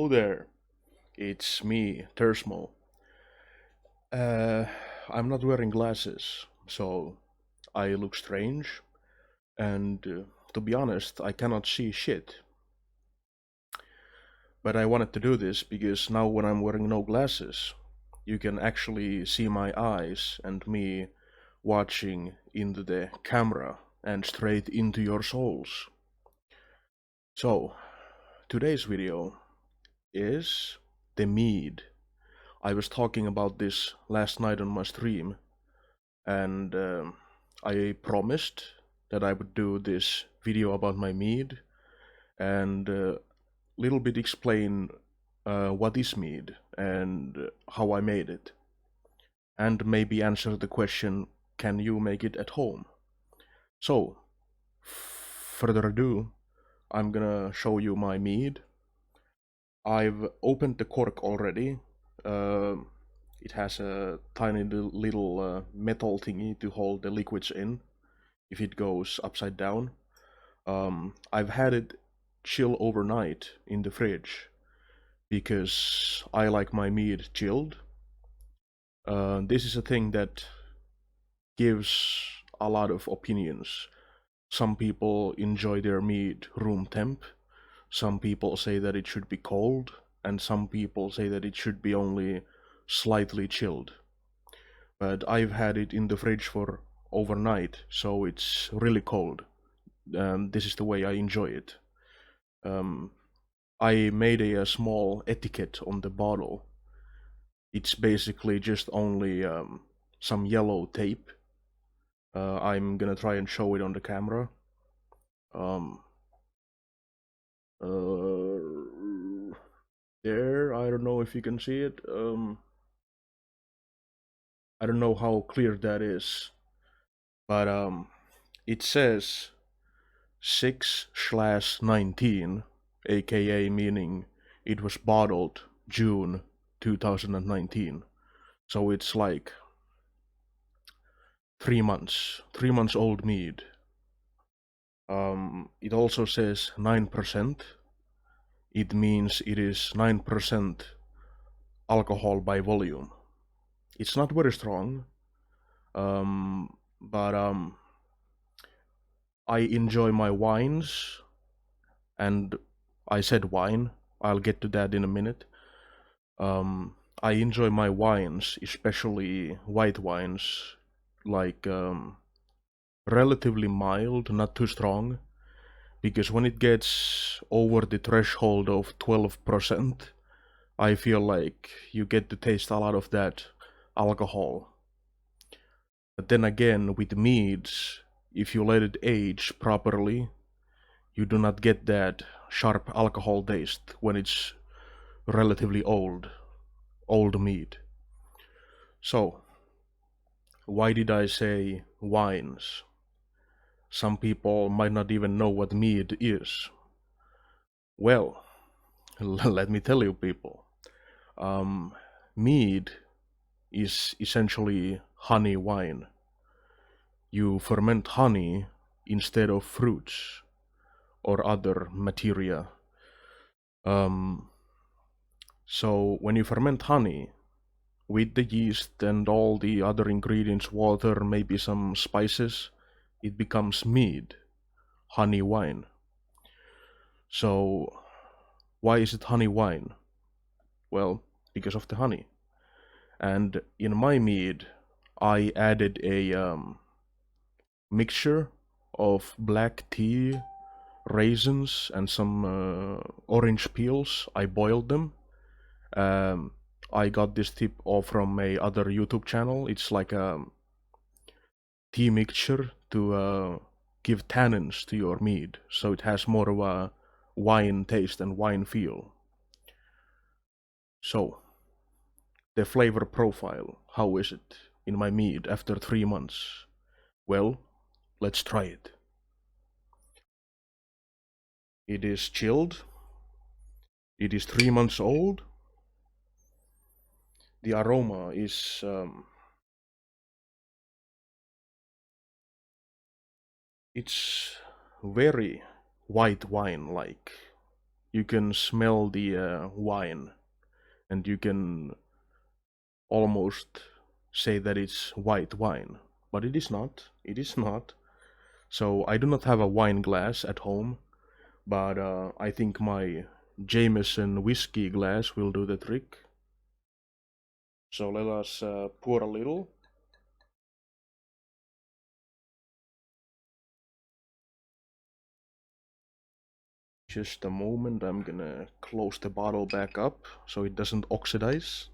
Hello there, it's me, Tersmo. Uh, I'm not wearing glasses, so I look strange, and to be honest, I cannot see shit. But I wanted to do this because now when I'm wearing no glasses, you can actually see my eyes and me watching into the camera and straight into your souls. So, today's video is the mead. I was talking about this last night on my stream, and I promised that I would do this video about my mead and little bit explain what is mead and how I made it, and maybe answer the question, can you make it at home? So, further ado, I'm gonna show you my mead. I've opened the cork already. Uh, it has a tiny little metal thingy to hold the liquids in if it goes upside down. I've had it chill overnight in the fridge because I like my meat chilled. This is a thing that gives a lot of opinions. Some people enjoy their meat room temp, some people say that it should be cold, and some people say that it should be only slightly chilled. But I've had it in the fridge for overnight, so it's really cold. This is the way I enjoy it. Um, I made a small etiquette on the bottle. It's basically just only some yellow tape. I'm gonna try and show it on the camera. Um, there, I don't know if you can see it. I don't know how clear that is, but it says 6/19, aka meaning it was bottled June 2019. So it's like 3 months old mead. It also says 9%. It means it is 9% alcohol by volume. It's not very strong, but I enjoy my wines, and I said wine. I'll get to that in a minute. I enjoy my wines, especially white wines, like relatively mild, not too strong, because when it gets over the threshold of 12%, I feel like you get to taste a lot of that alcohol. But then again, with meads, if you let it age properly, you do not get that sharp alcohol taste when it's relatively old mead. So, why did I say wines? Some people might not even know what mead is. Well, let me tell you, people. Mead is essentially honey wine. You ferment honey instead of fruits or other materia. Um, so when you ferment honey with the yeast and all the other ingredients, water, maybe some spices, it becomes mead, honey wine. So why is it honey wine? Well, because of the honey. And in my mead, I added a mixture of black tea, raisins, and some orange peels. I boiled them. Um, I got this tip off from a other YouTube channel. It's like a tea mixture to give tannins to your mead, so it has more of a wine taste and wine feel. So, the flavor profile, how is it in my mead after 3 months? Well, let's try it. It is chilled. It is 3 months old. The aroma is it's very white wine like. you can smell the wine, and you can almost say that it's white wine, but it is not. It is not. So I do not have a wine glass at home, but I think my Jameson whiskey glass will do the trick. So let us pour a little. Just a moment, I'm gonna close the bottle back up so it doesn't oxidize.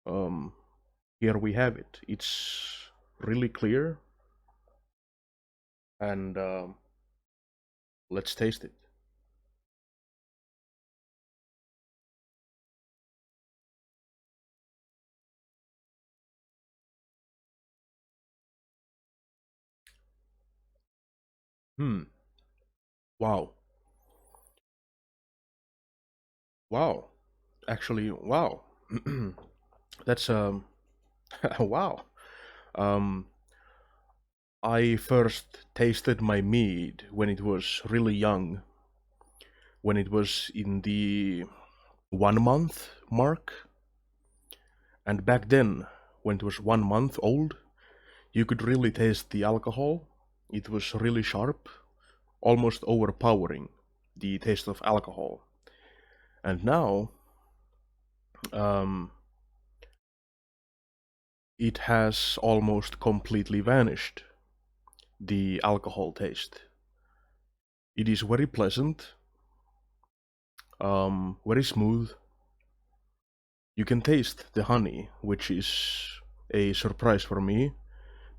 Um, Here we have it. It's really clear, and let's taste it. Hmm. Wow. Wow. Actually, wow. That's wow. Um, I first tasted my mead when it was really young, when it was in the 1 month mark. And back then, when it was 1 month old, you could really taste the alcohol. It was really sharp, almost overpowering the taste of alcohol. And now, um, it has almost completely vanished, the alcohol taste. It is very pleasant, very smooth. You can taste the honey, which is a surprise for me,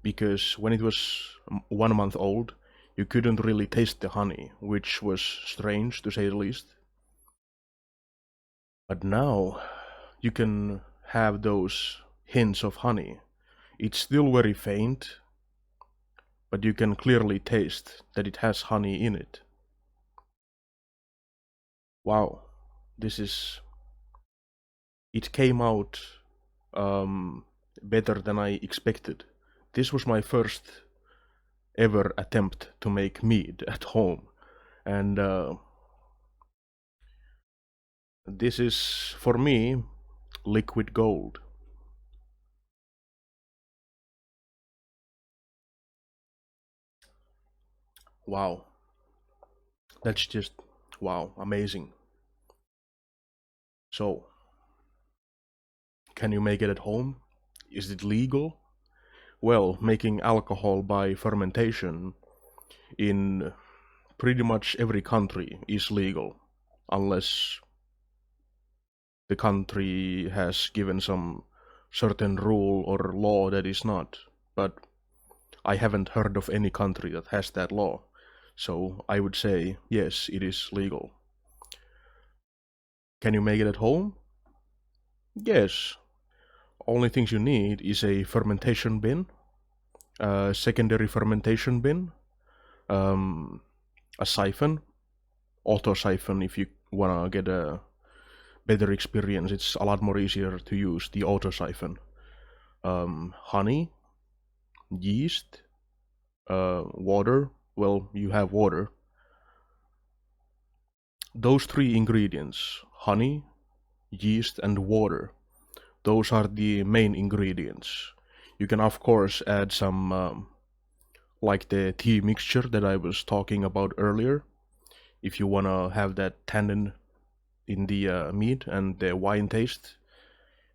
because when it was 1 month old, you couldn't really taste the honey, which was strange to say the least. But now you can have those hints of honey. It's still very faint, but you can clearly taste that it has honey in it. Wow, this is. It came out um, better than I expected. This was my first ever attempt to make mead at home, and this is for me liquid gold. Wow, that's just wow, amazing. So, can you make it at home? Is it legal? Well, making alcohol by fermentation in pretty much every country is legal, unless the country has given some certain rule or law that is not. But I haven't heard of any country that has that law. So I would say, yes, it is legal. Can you make it at home? Yes. Only things you need is a fermentation bin, a secondary fermentation bin, um, a siphon, auto siphon if you wanna get a better experience. It's a lot more easier to use the auto siphon. Honey, yeast, water. Well, you have water. Those three ingredients, honey, yeast, and water, those are the main ingredients. You can, of course, add some, like the tea mixture that I was talking about earlier, if you want to have that tannin in the meat and the wine taste.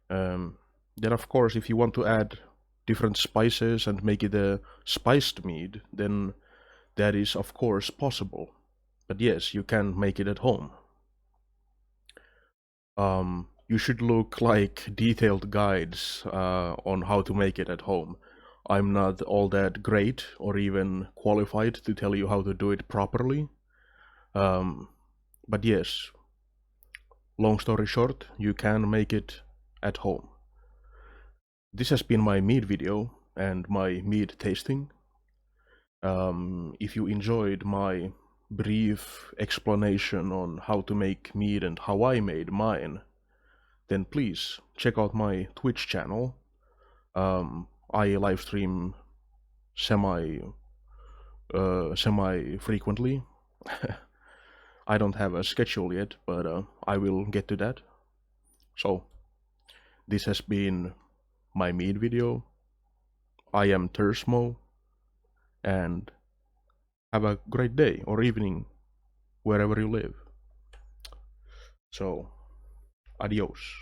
Then, of course, if you want to add different spices and make it a spiced mead, then that is, of course, possible. But yes, you can make it at home. You should look like detailed guides on how to make it at home. I'm not all that great or even qualified to tell you how to do it properly. But yes, long story short, you can make it at home. This has been my mead video and my mead tasting. If you enjoyed my brief explanation on how to make mead and how I made mine, then please check out my Twitch channel. I live stream semi semi frequently. I don't have a schedule yet, but I will get to that. So, this has been my mead video. I am Tersmo, and have a great day or evening wherever you live. So, adios.